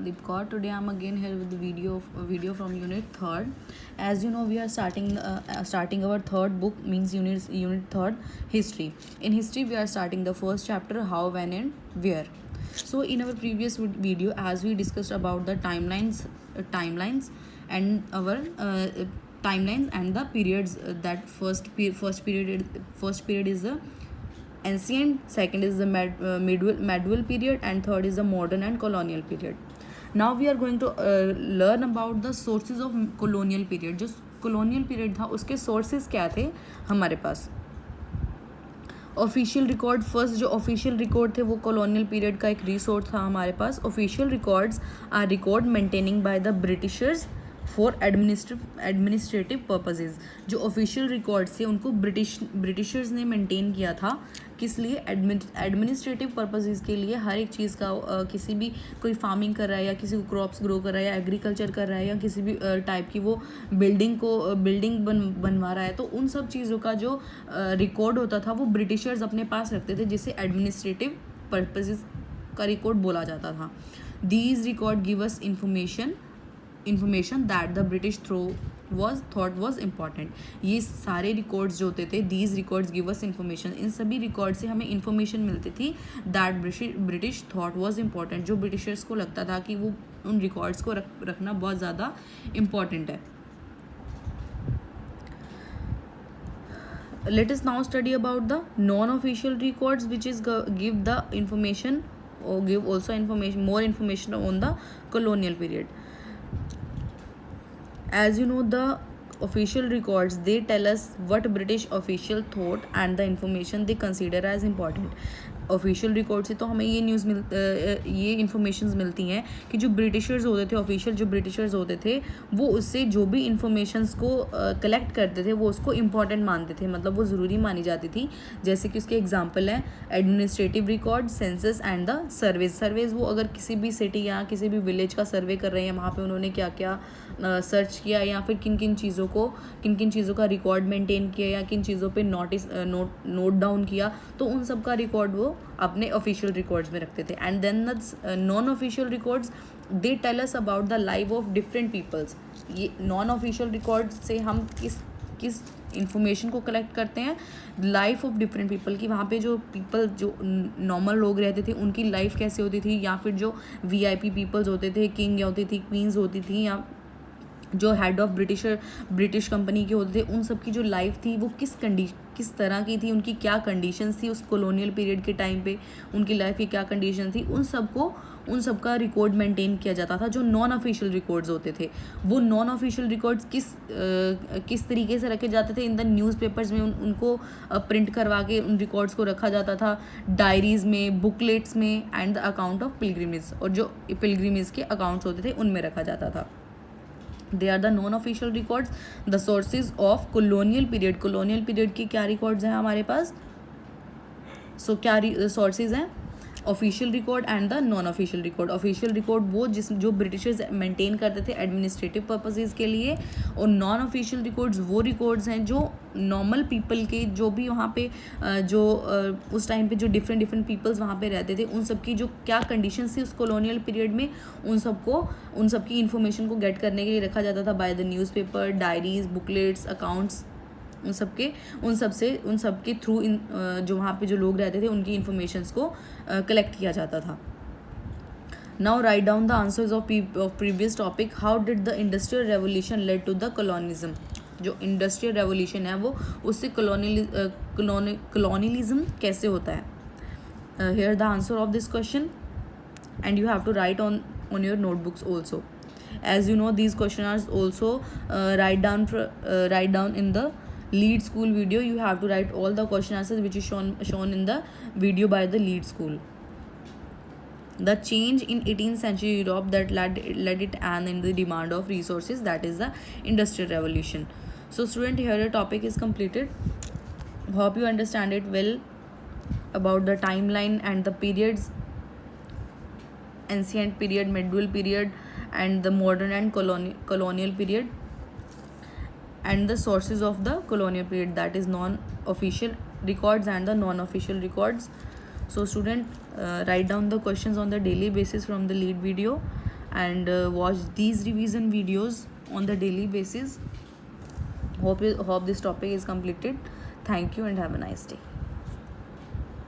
Deep Kaur. Today I'm again here with the video from Unit Third. As you know, we are starting our third book, means Unit Third, History. In history, we are starting the first chapter, How, When, and Where. So in our previous video, as we discussed about the timelines and our timelines and the periods. That first period is the ancient, second is the medieval period, and third is the modern and colonial period. Now we are going to learn about the sources of colonial period. जो colonial period था उसके sources क्या थे हमारे पास. Official record, first जो official record थे वो कॉलोनियल पीरियड का एक रिसोर्स था हमारे पास. Official records are record maintaining by the Britishers for administrative purposes. जो ऑफिशियल रिकॉर्ड्स थे उनको ब्रिटिशर्स ने मेंटेन किया था. किस लिए? एडमिनिस्ट्रेटिव पर्पजेज के लिए. हर एक चीज़ का किसी भी कोई फार्मिंग कर रहा है या किसी को क्रॉप्स ग्रो कर रहा है या एग्रीकल्चर कर रहा है या किसी भी टाइप की वो बिल्डिंग बनवा रहा है, तो उन सब चीज़ों का जो रिकॉर्ड होता था वो ब्रिटिशर्स अपने पास रखते थे, जिसे एडमिनिस्ट्रेटिव पर्पजेज का रिकॉर्ड बोला जाता था. These record give us information that the British thought was important. ये सारे रिकॉर्ड्स जो होते थे, these records give us information, इन सभी रिकॉर्ड से हमें इंफॉर्मेशन मिलती थी that British thought was important, जो ब्रिटिशर्स को लगता था कि वो उन रिकॉर्ड्स को रखना बहुत ज़्यादा इम्पॉर्टेंट है. Let us now study about the non-official records, which is give the information or give also more information on the colonial period. As you know, the official records, they tell us what British official thought and the information they consider as important. Official record से तो हमें ये informations मिलती हैं कि जो Britishers होते थे, ऑफिशियल जो ब्रिटिशर्स होते थे, वो उससे जो भी इंफॉर्मेशंस को कलेक्ट करते थे वो उसको इम्पॉर्टेंट मानते थे, मतलब वो ज़रूरी मानी जाती थी. जैसे कि उसके एग्जांपल हैं administrative record, census and the surveys. वो अगर किसी भी सिटी या किसी भी विलेज का सर्वे कर रहे हैं, वहाँ पर उन्होंने क्या क्या सर्च किया या फिर किन किन चीज़ों का रिकॉर्ड मेंटेन किया या किन चीज़ों पे नोट डाउन किया, तो उन सब का रिकॉर्ड वो अपने ऑफिशियल रिकॉर्ड्स में रखते थे. And then the non official records, they tell us about the life of different peoples. ये नॉन ऑफिशियल रिकॉर्ड से हम किस इंफॉर्मेशन को कलेक्ट करते हैं? लाइफ ऑफ डिफरेंट पीपल की. वहाँ पे जो नॉर्मल लोग रहते थे उनकी लाइफ कैसे होती थी, या फिर जो VIP पीपल्स होते थे, किंग होती थी, क्वींस होती थी, या जो हेड ऑफ ब्रिटिश कंपनी के होते थे, उन सब की जो लाइफ थी वो किस तरह की थी, उनकी क्या कंडीशंस थी उस कॉलोनियल पीरियड के टाइम पे, उनकी लाइफ की क्या कंडीशन थी, उन सब का रिकॉर्ड मेंटेन किया जाता था. जो नॉन ऑफिशियल रिकॉर्ड्स होते थे, वो नॉन ऑफिशियल रिकॉर्ड्स किस तरीके से रखे जाते थे? इन द न्यूज़पेपर्स में उनको प्रिंट करवा के उन रिकॉर्ड्स को रखा जाता था, डायरीज़ में, बुकलेट्स में, and the account of pilgrimage, और जो पिलग्रिमेज के अकाउंट्स होते थे उनमें रखा जाता था. They are the non official records. The sources of colonial period की क्या रिकॉर्ड्स हैं हमारे पास? सो क्या सोर्सेज हैं? Official record and the non official record. Official record वो जो ब्रिटिशर्स मेंटेन करते थे एडमिनिस्ट्रेटिव पर्पसेस के लिए, और नॉन ऑफिशियल रिकॉर्ड्स वो रिकॉर्ड्स हैं जो नॉर्मल पीपल के, जो भी वहाँ पे उस टाइम पे जो डिफरेंट पीपल्स वहाँ पे रहते थे, उन सब की जो क्या कंडीशंस थी उस कॉलोनियल पीरियड में, उन सब की इन्फॉर्मेशन को गेट करने के लिए रखा जाता था by the newspaper, diaries, booklets, accounts. उन सब के थ्रू जो वहाँ पे जो लोग रहते थे उनकी इन्फॉर्मेशंस को कलेक्ट किया जाता था. Now write down the answers of previous topic. How did the industrial revolution led to the colonialism. जो इंडस्ट्रियल रेवोल्यूशन है वो उससे कॉलोनियलिज्म कैसे होता है? Here the answer of this question and you have to write on your notebooks also. As you know, these questions are also write down in the lead school video. You have to write all the question answers which is shown in the video by the lead school. The change in 18th century Europe that led it and in the demand of resources, that is the industrial revolution. So student, here your topic is completed. Hope you understand it well about the timeline and the periods, ancient period, medieval period, and the modern and colonial period, and the sources of the colonial period, that is non-official records and the non-official records. So student, write down the questions on the daily basis from the lead video. and watch these revision videos on the daily basis. Hope this topic is completed. Thank you and have a nice day.